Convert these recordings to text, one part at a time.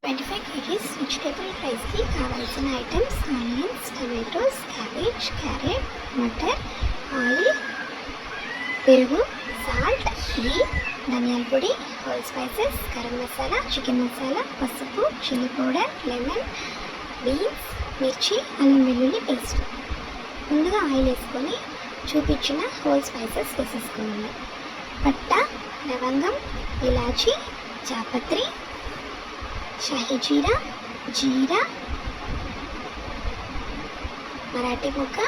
25 kgs vegetable rice की కావాల్సిన items onions, tomatoes, cabbage, carrot, matar, oil, పెరుగు, సాల్ట్, ఘీ, ధనియాల పొడి, whole spices, garam masala, chicken masala, పసుపు, చిల్లీ పౌడర్, లెమన్, బీన్స్, మిర్చి, అల్లం వెల్లుల్లి పేస్ట్. ముందుగా ఆయిల్ వేసుకొని చూపించిన హోల్ స్పైసెస్ వేసేసుకోవాలి. పట్ట, లవంగం, ఇలాచి, జాపత్రి, షాహీ జీరా, జీరా, మరాఠీ మొగ్గ,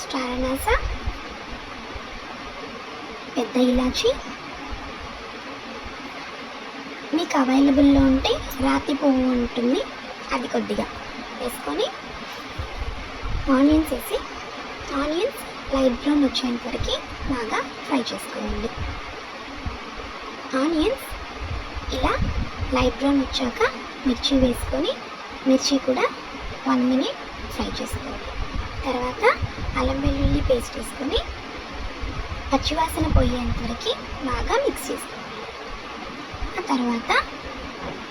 స్టార్ అనాస, పెద్ద ఇలాచి, మీకు అవైలబుల్లో ఉంటే రాతి పువ్వు ఉంటుంది, అది కొద్దిగా వేసుకొని ఆనియన్స్ వేసి ఆనియన్స్ లైట్ బ్రౌన్ వచ్చేంత వరకు బాగా ఫ్రై చేసుకోండి. ఆనియన్స్ ఇలా లైట్ బ్రౌన్ వచ్చాక మిర్చి వేసుకొని మిర్చి కూడా 1 minute ఫ్రై చేసుకోవాలి. తర్వాత అల్లం వెల్లుల్లి పేస్ట్ వేసుకొని పచ్చివాసన పోయేంత వరకు బాగా మిక్స్ చేసుకోవాలి. ఆ తర్వాత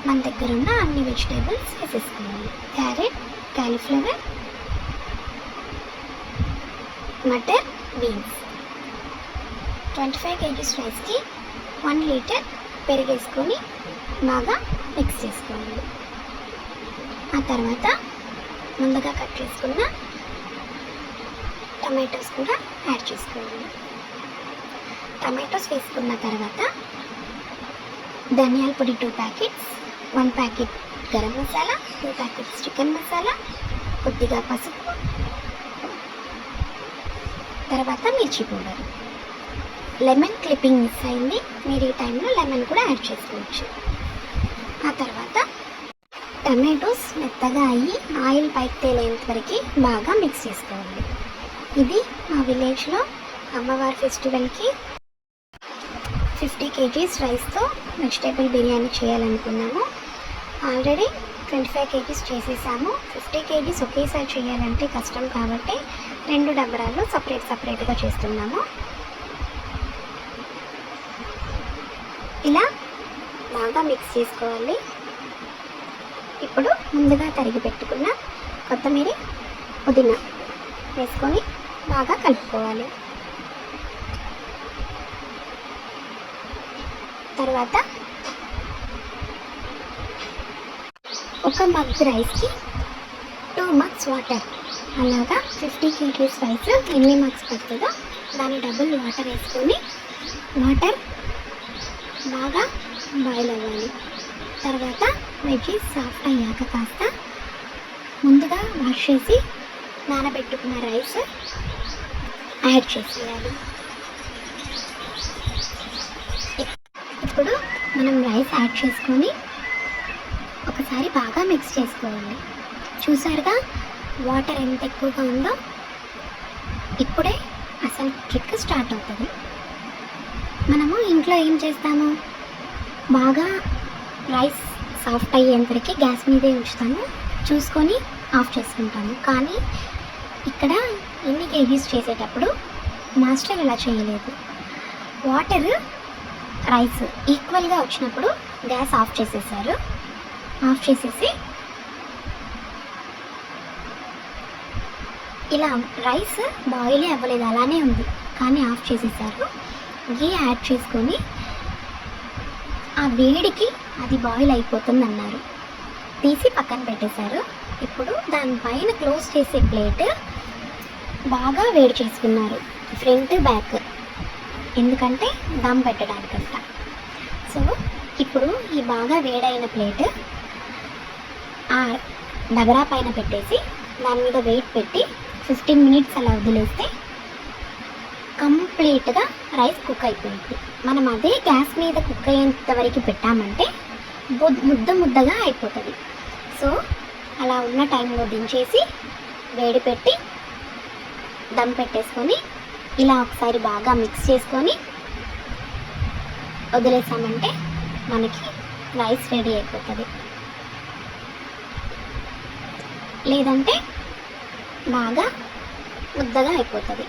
మన దగ్గర ఉన్న అన్ని వెజిటేబుల్స్ వేసేసుకోవాలి. Carrot, cauliflower, matar, beans. 25 kgs రైస్కి 1 లీటర్ పెరుగు వేసుకొని బాగా మిక్స్ చేసుకోవాలి. ఆ తర్వాత ముందుగా కట్ చేసుకున్న టమాటోస్ కూడా యాడ్ చేసుకోవాలి. టమాటోస్ వేసుకున్న తర్వాత ధనియాల పొడి 2 packets, 1 packet garam masala, 2 packets chicken masala, కొద్దిగా పసుపు, తర్వాత మిర్చి పౌడర్. లెమన్ క్లిప్పింగ్ మిస్ అయింది, మీరు ఈ టైంలో లెమన్ కూడా యాడ్ చేసుకోవచ్చు. ఆ తర్వాత టమాటోస్ మెత్తగా అయ్యి ఆయిల్ పైకి తేలేంత వరకు బాగా మిక్స్ చేసుకోవాలి. ఇది మా విలేజ్లో అమ్మవారి ఫెస్టివల్కి 50 kgs రైస్తో వెజిటేబుల్ బిర్యానీ చేయాలనుకున్నాము. ఆల్రెడీ 25 kgs చేసేసాము. 50 kgs ఒకేసారి చేయాలంటే కష్టం కాబట్టి 2 డబ్బరాలు సపరేట్గా చేస్తున్నాము. ఇలా బాగా మిక్స్ చేసుకోవాలి. ఇప్పుడు ముందుగా తరిగి పెట్టుకున్న కొత్తిమీర, పుదీనా వేసుకొని బాగా కలుపుకోవాలి. తర్వాత ఒక మగ్ రైస్కి 2 mugs వాటర్, అలాగా 50 kgs రైస్ ఎన్ని మగ్స్ పడుతుందో దాని డబుల్ వాటర్ వేసుకొని వాటర్ బాగా బాయిల్ అవ్వాలి. తర్వాత వెజ్జీస్ సాఫ్ట్ అయ్యాక కాస్త ముందుగా వాష్ చేసి నానబెట్టుకున్న రైస్ యాడ్ చేసేయాలి. ఇప్పుడు మనం రైస్ యాడ్ చేసుకొని ఒకసారి బాగా మిక్స్ చేసుకోవాలి. చూసారుగా వాటర్ ఎంత ఎక్కువగా ఉందో. ఇప్పుడే అసలు ట్రిక్ స్టార్ట్ అవుతుంది. మనము ఇంట్లో ఏం చేస్తాము, బాగా రైస్ సాఫ్ట్ అయ్యేంతవరకు గ్యాస్ మీదే ఉంచుతాము, చూసుకొని ఆఫ్ చేసుకుంటాము. కానీ ఇక్కడ ఎన్ని కేజీస్ చేసేటప్పుడు మాస్టర్ ఇలా చేయలేదు. వాటర్ రైస్ ఈక్వల్గా వచ్చినప్పుడు గ్యాస్ ఆఫ్ చేసేసారు. ఆఫ్ చేసేసి ఇలా రైస్ బాయిలే అవ్వలేదు, అలానే ఉంది, కానీ ఆఫ్ చేసేసారు. ఘీ యాడ్ చేసుకొని ఆ వేడికి అది బాయిల్ అయిపోతుంది అన్నారు, తీసి పక్కన పెట్టేశారు. ఇప్పుడు దానిపైన క్లోజ్ చేసే ప్లేట్ బాగా వేడి చేసుకున్నారు, ఫ్రంట్ బ్యాక్, ఎందుకంటే దమ్ పెట్టడానికంట. సో ఇప్పుడు ఈ బాగా వేడైన ప్లేట్ ఆ డబరా పైన పెట్టేసి దాని మీద వెయిట్ పెట్టి 15 minutes అలా వదిలేస్తే కంప్లీట్గా రైస్ కుక్ అయిపోయింది. మనం అదే గ్యాస్ మీద కుక్ అయ్యేంత వరకు పెట్టామంటే ముద్దగా అయిపోతుంది. సో అలా ఉన్న టైంలో దించేసి వేడి పెట్టి దమ్ పెట్టేసుకొని ఇలా ఒకసారి బాగా మిక్స్ చేసుకొని వదిలేసామంటే మనకి రైస్ రెడీ అయిపోతుంది. లేదంటే బాగా ముద్దగా అయిపోతుంది.